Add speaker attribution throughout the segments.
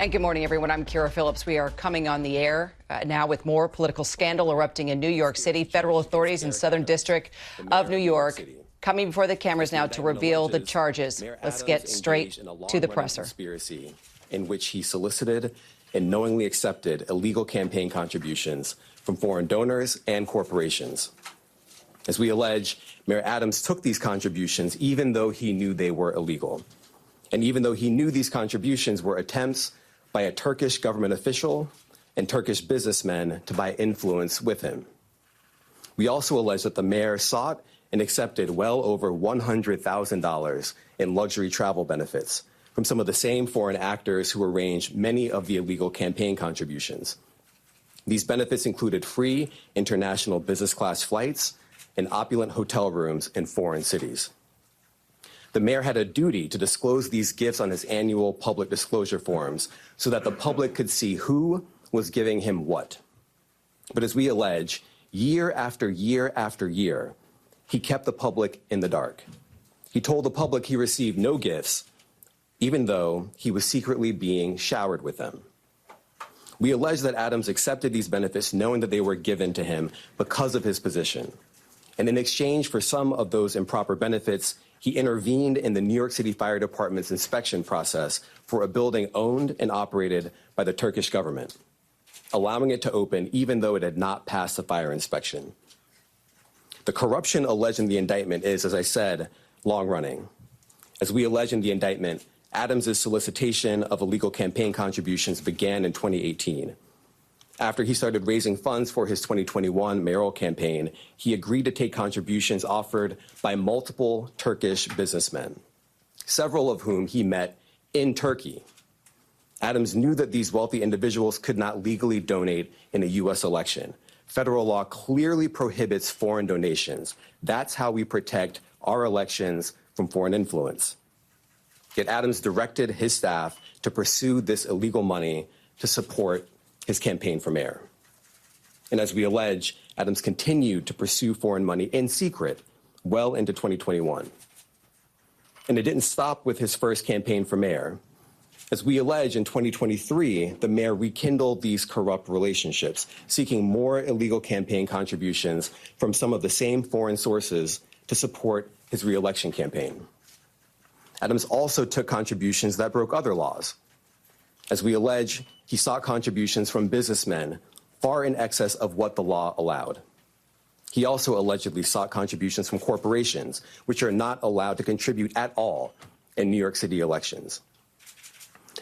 Speaker 1: And good morning, everyone. I'm Kira Phillips. We are coming on the air now with more political scandal erupting in New York City. Federal authorities in Southern District of New York coming before the cameras now to reveal the charges. Let's get straight to the presser.
Speaker 2: Conspiracy in which he solicited and knowingly accepted illegal campaign contributions from foreign donors and corporations. As we allege, Mayor Adams took these contributions even though he knew they were illegal. And even though he knew these contributions were attempts by a Turkish government official and Turkish businessmen to buy influence with him. We also allege that the mayor sought and accepted well over $100,000 in luxury travel benefits from some of the same foreign actors who arranged many of the illegal campaign contributions. These benefits included free international business class flights and opulent hotel rooms in foreign cities. The mayor had a duty to disclose these gifts on his annual public disclosure forms so that the public could see who was giving him what. But as we allege, year after year after year, he kept the public in the dark. He told the public he received no gifts, even though he was secretly being showered with them. We allege that Adams accepted these benefits knowing that they were given to him because of his position. And in exchange for some of those improper benefits, he intervened in the New York City Fire Department's inspection process for a building owned and operated by the Turkish government, allowing it to open even though it had not passed the fire inspection. The corruption alleged in the indictment is, as I said, long-running. As we allege in the indictment, Adams' solicitation of illegal campaign contributions began in 2018. After he started raising funds for his 2021 mayoral campaign, he agreed to take contributions offered by multiple Turkish businessmen, several of whom he met in Turkey. Adams knew that these wealthy individuals could not legally donate in a U.S. election. Federal law clearly prohibits foreign donations. That's how we protect our elections from foreign influence. Yet Adams directed his staff to pursue this illegal money to support his campaign for mayor. And as we allege, Adams continued to pursue foreign money in secret well into 2021. And it didn't stop with his first campaign for mayor. As we allege, in 2023, the mayor rekindled these corrupt relationships, seeking more illegal campaign contributions from some of the same foreign sources to support his re-election campaign. Adams also took contributions that broke other laws. As we allege, he sought contributions from businessmen far in excess of what the law allowed. He also allegedly sought contributions from corporations, which are not allowed to contribute at all in New York City elections.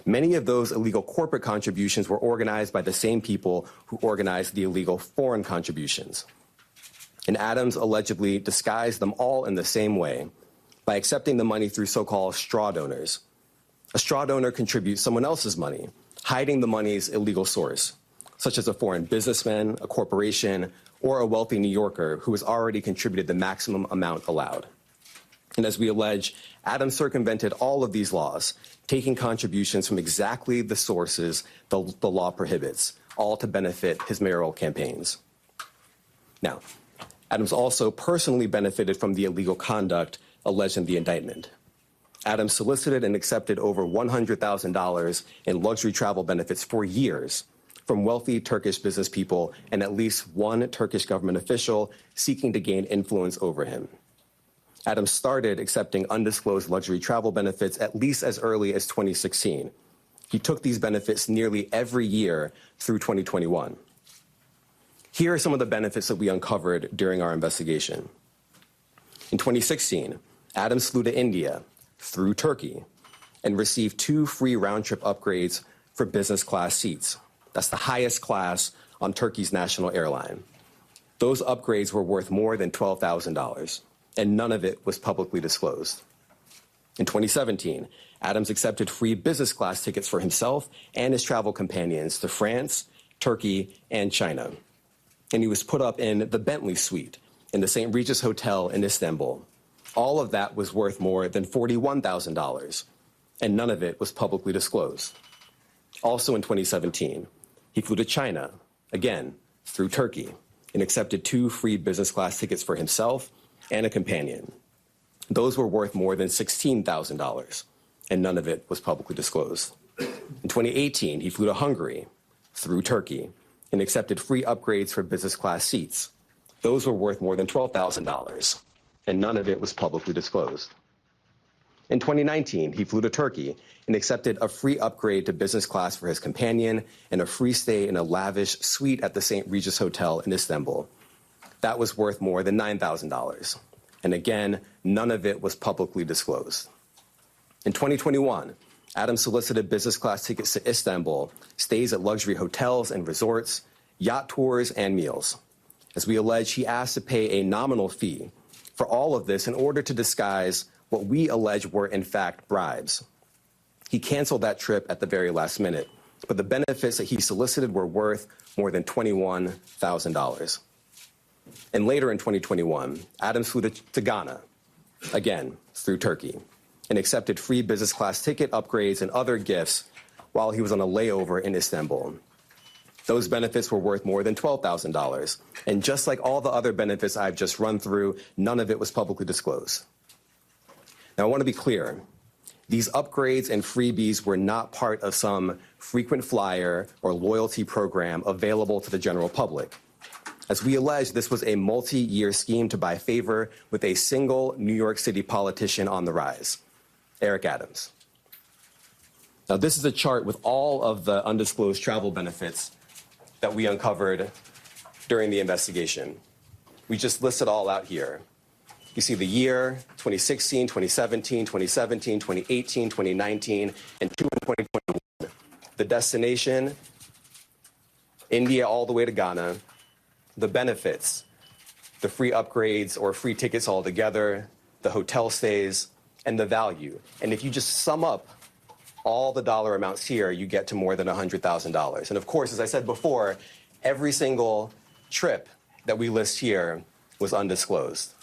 Speaker 2: Many of those illegal corporate contributions were organized by the same people who organized the illegal foreign contributions. And Adams allegedly disguised them all in the same way by accepting the money through so-called straw donors. A straw donor contributes someone else's money, hiding the money's illegal source, such as a foreign businessman, a corporation, or a wealthy New Yorker who has already contributed the maximum amount allowed. And as we allege, Adams circumvented all of these laws, taking contributions from exactly the sources the law prohibits, all to benefit his mayoral campaigns. Now, Adams also personally benefited from the illegal conduct alleged in the indictment. Adams solicited and accepted over $100,000 in luxury travel benefits for years from wealthy Turkish business people and at least one Turkish government official seeking to gain influence over him. Adams started accepting undisclosed luxury travel benefits at least as early as 2016. He took these benefits nearly every year through 2021. Here are some of the benefits that we uncovered during our investigation. In 2016, Adams flew to India through Turkey and received 2 free round-trip upgrades for business class seats. That's the highest class on Turkey's national airline. Those upgrades were worth more than $12,000, and none of it was publicly disclosed. In 2017, Adams accepted free business class tickets for himself and his travel companions to France, Turkey, and China. And he was put up in the Bentley suite in the St. Regis Hotel in Istanbul. All of that was worth more than $41,000, and none of it was publicly disclosed. Also in 2017, he flew to China, again, through Turkey, and accepted 2 free business class tickets for himself and a companion. Those were worth more than $16,000, and none of it was publicly disclosed. In 2018, he flew to Hungary through Turkey and accepted free upgrades for business class seats. Those were worth more than $12,000, and none of it was publicly disclosed. In 2019, he flew to Turkey and accepted a free upgrade to business class for his companion and a free stay in a lavish suite at the St. Regis Hotel in Istanbul. That was worth more than $9,000. And again, none of it was publicly disclosed. In 2021, Adams solicited business class tickets to Istanbul, stays at luxury hotels and resorts, yacht tours, and meals. As we allege, he asked to pay a nominal fee for all of this in order to disguise what we allege were, in fact, bribes. He canceled that trip at the very last minute, but the benefits that he solicited were worth more than $21,000. And later in 2021, Adams flew to Ghana, again, through Turkey, and accepted free business class ticket upgrades and other gifts while he was on a layover in Istanbul. Those benefits were worth more than $12,000. And just like all the other benefits I've just run through, none of it was publicly disclosed. Now, I want to be clear. These upgrades and freebies were not part of some frequent flyer or loyalty program available to the general public. As we allege, this was a multi-year scheme to buy favor with a single New York City politician on the rise, Eric Adams. Now, this is a chart with all of the undisclosed travel benefits that we uncovered during the investigation. We just list it all out here. You see the year, 2016, 2017, 2017, 2018, 2019, and 2021. The destination, India all the way to Ghana. The benefits, the free upgrades or free tickets altogether, the hotel stays, and the value. And if you just sum up all the dollar amounts here, you get to more than $100,000. And of course, as I said before, every single trip that we list here was undisclosed.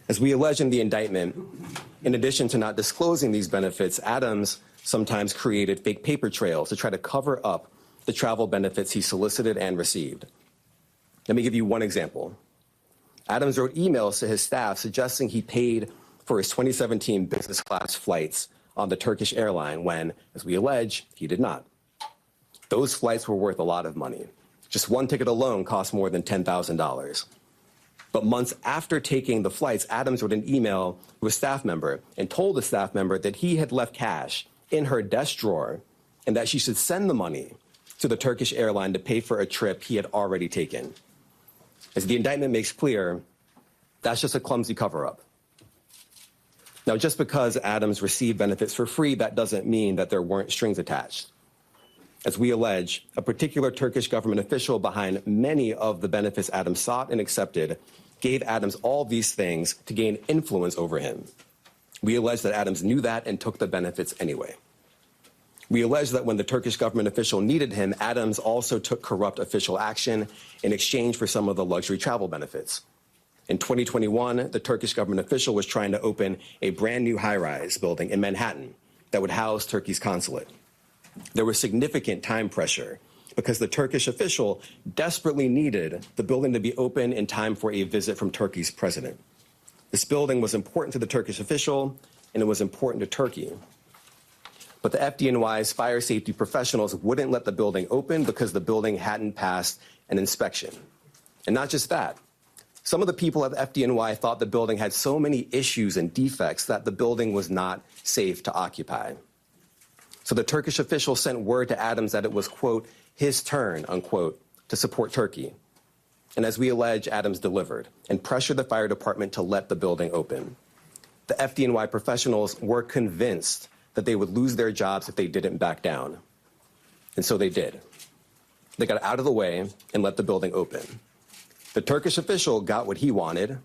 Speaker 2: As we allege in the indictment, in addition to not disclosing these benefits, Adams sometimes created fake paper trails to try to cover up the travel benefits he solicited and received. Let me give you one example. Adams wrote emails to his staff suggesting he paid for his 2017 business class flights on the Turkish airline when, as we allege, he did not. Those flights were worth a lot of money. Just one ticket alone cost more than $10,000. But months after taking the flights, Adams wrote an email to a staff member and told the staff member that he had left cash in her desk drawer and that she should send the money to the Turkish airline to pay for a trip he had already taken. As the indictment makes clear, that's just a clumsy cover-up. Now, just because Adams received benefits for free, that doesn't mean that there weren't strings attached. As we allege, a particular Turkish government official behind many of the benefits Adams sought and accepted gave Adams all these things to gain influence over him. We allege that Adams knew that and took the benefits anyway. We allege that when the Turkish government official needed him, Adams also took corrupt official action in exchange for some of the luxury travel benefits. In 2021, the Turkish government official was trying to open a brand new high-rise building in Manhattan that would house Turkey's consulate. There was significant time pressure because the Turkish official desperately needed the building to be open in time for a visit from Turkey's president. This building was important to the Turkish official, and it was important to Turkey. But the FDNY's fire safety professionals wouldn't let the building open because the building hadn't passed an inspection. And not just that. Some of the people at the FDNY thought the building had so many issues and defects that the building was not safe to occupy. So the Turkish official sent word to Adams that it was, quote, his turn, unquote, to support Turkey. And as we allege, Adams delivered and pressured the fire department to let the building open. The FDNY professionals were convinced that they would lose their jobs if they didn't back down. And so they did. They got out of the way and let the building open. The Turkish official got what he wanted.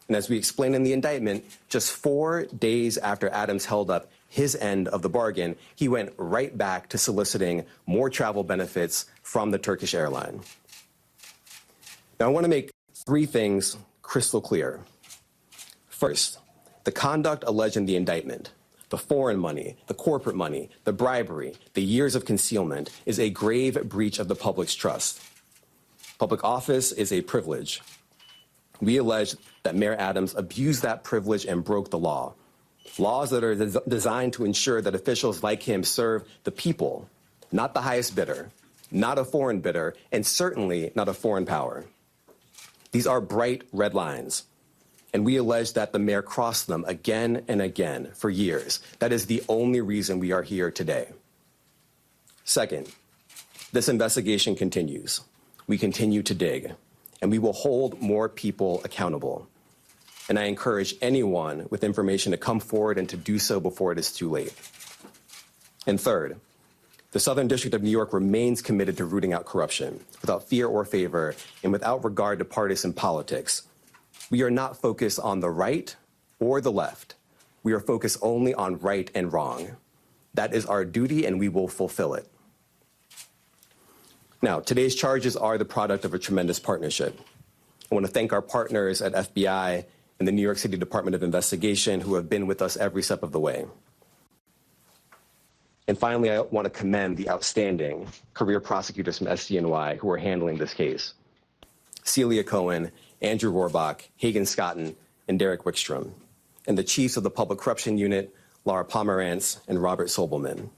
Speaker 2: And as we explained in the indictment, just 4 days after Adams held up his end of the bargain, he went right back to soliciting more travel benefits from the Turkish airline. Now, I want to make 3 things crystal clear. First, the conduct alleged in the indictment, the foreign money, the corporate money, the bribery, the years of concealment, is a grave breach of the public's trust. Public office is a privilege. We allege that Mayor Adams abused that privilege and broke the law. Laws that are designed to ensure that officials like him serve the people, not the highest bidder, not a foreign bidder, and certainly not a foreign power. These are bright red lines, and we allege that the mayor crossed them again and again for years. That is the only reason we are here today. Second, this investigation continues. We continue to dig, and we will hold more people accountable. And I encourage anyone with information to come forward and to do so before it is too late. And third, the Southern District of New York remains committed to rooting out corruption without fear or favor and without regard to partisan politics. We are not focused on the right or the left. We are focused only on right and wrong. That is our duty, and we will fulfill it. Now, today's charges are the product of a tremendous partnership. I want to thank our partners at FBI and the New York City Department of Investigation who have been with us every step of the way. And finally, I want to commend the outstanding career prosecutors from SDNY who are handling this case. Celia Cohen, Andrew Rohrbach, Hagen Scotton, and Derek Wickstrom, and the chiefs of the Public Corruption Unit, Laura Pomerantz and Robert Sobelman.